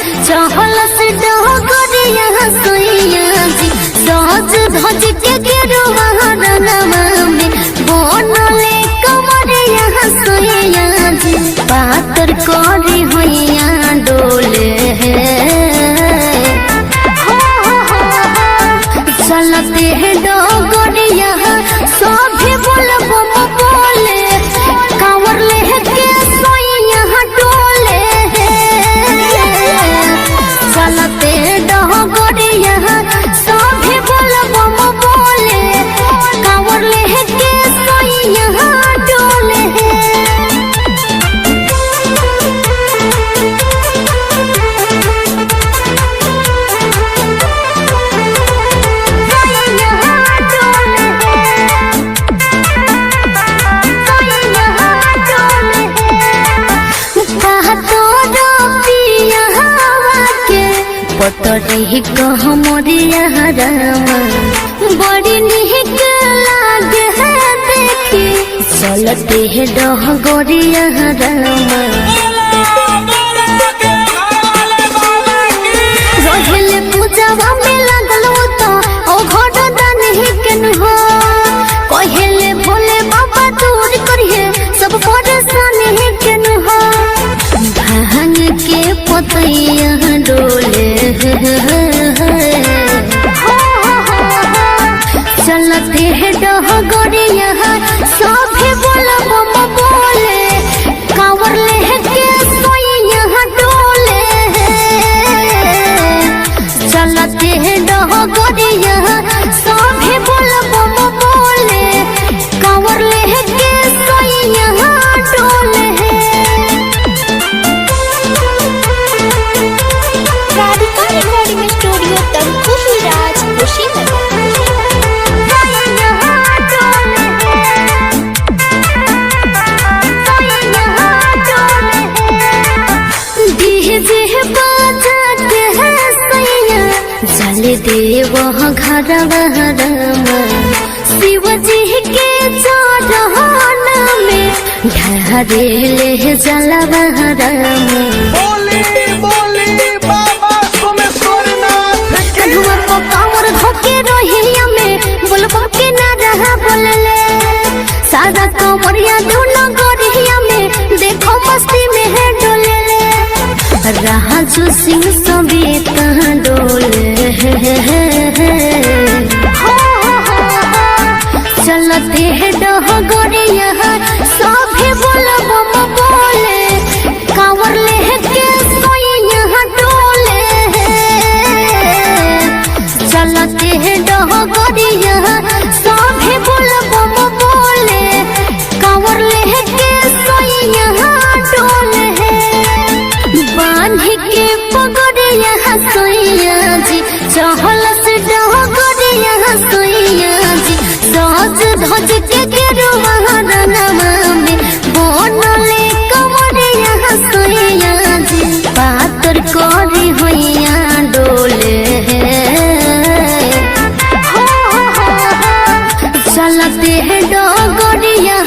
चहल से डगरिया सैया जी सहज धज के गिरुआ रंगवा में बनले कमरिया सैया जी पातर करी होइया डोले चलते है डगरिया सभी बोलबो बोले कांवर लेके सोइया डोले चलते डगरिया सभी बोलबो बोले कांवर लेके सोइया डोले पतरी कह मोरिया रामा बड़ी निक लागे है देखी चलते है डगरिया रामा रहले पूजावा में लगल तो ओ घट दान ही केन हो कहले भोले बाबा दूर करिए सब परेशानी ही केन हो भांग के पतैया डोले चलते है डगरिया सभी बोलबो बोले कांवर लेके सोइया डोले चलते है डगरिया सभी बोलबो बोले कांवर लेके सोइया डोले स्टूडियो तंकुही राज कुशीनगर जल देव घर शिव जी के चरण में ढारेले जलवा कांवर धोके रोहिया में बोलबो के ना रहा बोलले सादा कंवरिया दोनों गोरिया में देखो मस्ती में है डोले राजू सिंह समेत डोले चलते है डगरिया सभी बोलबो बोले कांवर लेके सोइया डोले चलते है डगरिया सभी बोलबो बोले कांवर लेके सोइया डोले बांध के पगड़िया सोइया जी चहल से डगरिया सोइया जी सहज धज के गिरुआ रंगवा में बनले कमरिया सोइया जी पातर करी होइया डोले चलते है डगरिया